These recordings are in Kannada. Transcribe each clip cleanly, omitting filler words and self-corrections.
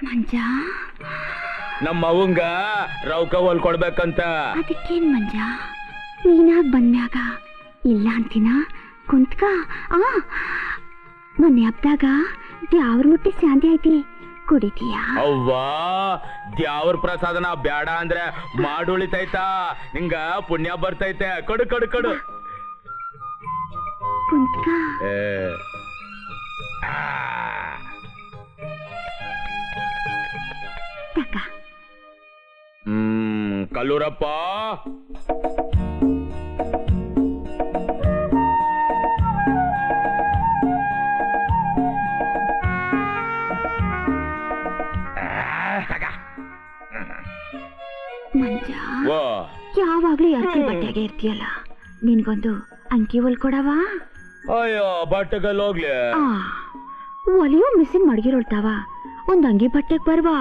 ಮಂಜ ನಮ್ಮ ಅವಂಗ ರೌಕ ಹೊಲ್ ಕೊಡ್ಬೇಕಂತ. ಅದಕ್ಕೇನ್ ಮಂಜ, ನೀನಾಗ್ ಬಂದ್ಮ್ಯಾಗ ಇಲ್ಲ ಅಂತಿನ ಕುಂತ್ಕ. ಮೊನ್ನೆ ಹಬ್ದಾಗ ದ್ಯಾವ್ರ ಮುಟ್ಟಿ ಶಾಂತಿ ಐತಿ, ಕುಡಿತೀಯಾ? ಅವ್ವಾ, ದ್ಯಾವ್ರ ಪ್ರಸಾದನ ಬ್ಯಾಡ ಅಂದ್ರೆ ಮಾಡುಳಿತೈತಾ, ನಿಂಗ ಪುಣ್ಯ ಬರ್ತೈತೆ. ಕೊಡು ಕೊಡು ಕೊಡು. ಕುಂತ್ಕ. ತಕ. ಕಲ್ಲೂರಪ್ಪ, ಮಂಜ, ಯಾವಾಗ್ಲೂ ಅರ್ಕಿ ಬಟ್ಟೆಗೆ ಇರ್ತೀಯಲ್ಲ, ನಿನ್ಗೊಂದು ಅಂಕಿ ಹೊಲ್ಕೊಡವಾ? ಅಯ್ಯೋ, ಬಟ್ಟೆಗಲ್ಲಿ ಹೋಗ್ಲಿ. ಒಲೆಯೂ ಮಿಸಿನ್ ಮಡಗಿರೋಳ್ತಾವ, ಒಂದ್ ಅಂಗಿ ಬಟ್ಟೆಗ್ ಬರ್ವಾ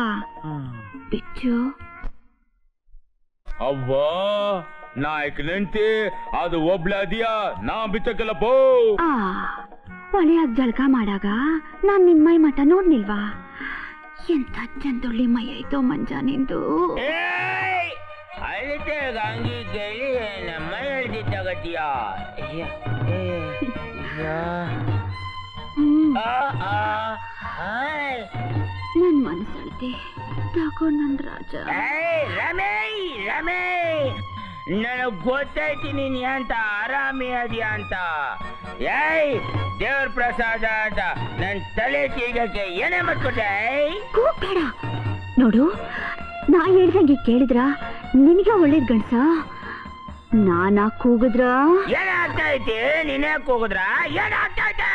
ಬಿಚ್ಚು. ಅವ್ವಾ, ನಾಯಕ್ ನೆಂಟಿ ಅದು ಒಬ್ಳೆ ಅದಿಯಾ, ನಾ ಬಿಚ್ಚಕ್ಕೆಲ್ಲ ಬೋ. ಒಲೆಯಾಗ ಜಳಕ ಮಾಡಾಗ ನಾನ್ ನಿನ್ ಮೈ ಮಠ ನೋಡ್ನಿಲ್ವಾ? ಎಂತ ಚಂದೊಳ್ಳಿ ಮೈ ಆಯ್ತೋ ಮಂಜ ನಿಂದು. ಅಳಿತೆ ಗಂಗಿ ಕೇಳಿ ನಮ್ಮ ಹೇಳ್ದಿದ್ದಾಗತ್ತೀಯ. ನನ್ ಮನಸ್ಸಳ್ತೆ ತಗೊಂಡ್ ನನ್ ರಾಜ. ರಮೇ ರಮೇ, ನನಗ್ ಗೊತ್ತೈತಿ ನೀನ್ ಅಂತ ಆರಾಮಿ ಅದಿಯ ಅಂತ. ಏಯ್, ದೇವ್ರ ಪ್ರಸಾದ ಅಂತ ನನ್ ತಲೆ ತೀಗಕ್ಕೆ ಏನೇ ಮಾಡ್ಕೊಟ್ಟೆ? ಕೂಗ್ಬೇಡ ನೋಡು, ನಾ ಹೇಳ್ದಂಗೆ ಕೇಳಿದ್ರ ನಿನಗೆ ಒಳ್ಳೇದ್ ಗಂಡ್ಸ. ನಾನಾ ಕೂಗಿದ್ರ ಏನಾಗ್ತಾ ಐತಿ? ನೀನೇ ಕೂಗಿದ್ರ ಏನಾಗ್ತಾ ಐತಿ?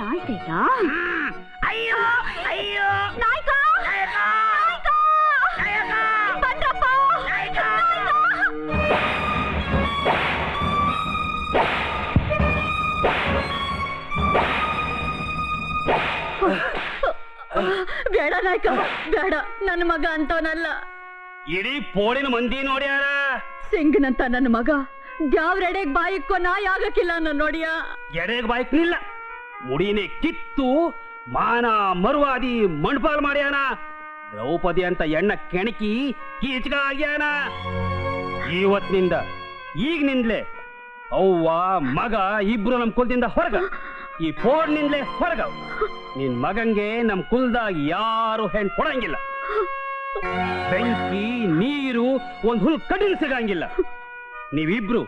ಆಯ್ತಾಯ್ತಾ? ಅಯ್ಯೋ ಅಯ್ಯೋ, ನಾಯ್ಕ ಬಂದ್ರಪ್ಪ. ಬೇಡ ನಾಯ್ಕ, ಬೇಡ. ನನ್ನ ಮಗ ಅಂತವನಲ್ಲ. ಇಡೀ ಪೋಳಿನ ಮಂದಿ ನೋಡ್ಯಾರ. ಸಿಂಗನಂತ ನನ್ನ ಮಗ ದ್ಯಾವ್ರೆಡೆಗ್ ಬಾಯಿಕ್ಕೋ ನಾಯಿ ಆಗಕ್ಕಿಲ್ಲ ಅನ್ನೋ ನೋಡಿಯ. ಎಡೆಗ್ ಬಾಯ್ಕಿಲ್ಲ, ಮುಡಿನೇ ಕಿತ್ತು ಮಾನ ಮರುವಾದಿ ಮಣ್ಪಾಲ್ ಮಾಡ್ಯಾನ. ದ್ರೌಪದಿ ಅಂತ ಎಣ್ಣ ಕೆಣಕಿ ಕೀಚಕ ಆಗ್ಯಾನ. ಇವತ್ತಿನಿಂದ ಈಗಿನಿಂದಲೇ ಅವ್ವ ಮಗ ಇಬ್ರು ನಮ್ ಕುಲದಿಂದ ಹೊರಗ, ಈ ಪೋಡ್ನಿಂದಲೇ ಹೊರಗ. ನಿನ್ ಮಗಂಗೆ ನಮ್ ಕುಲ್ದಾಗ ಯಾರು ಹೆಣ್ ಕೊಡಂಗಿಲ್ಲ. ಬೆಂಕಿ ನೀರು ಒಂದ್ ಹುಲ್ ಕಡಿಲ್ ಸಿಗಂಗಿಲ್ಲ. ನೀವಿಬ್ರು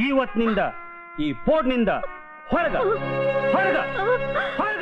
ಇವತ್ತಿನಿಂದ ಈ ಪೋಡ್ನಿಂದ ಹೊರಗ ಹೊರಗ ಹೊರಗ.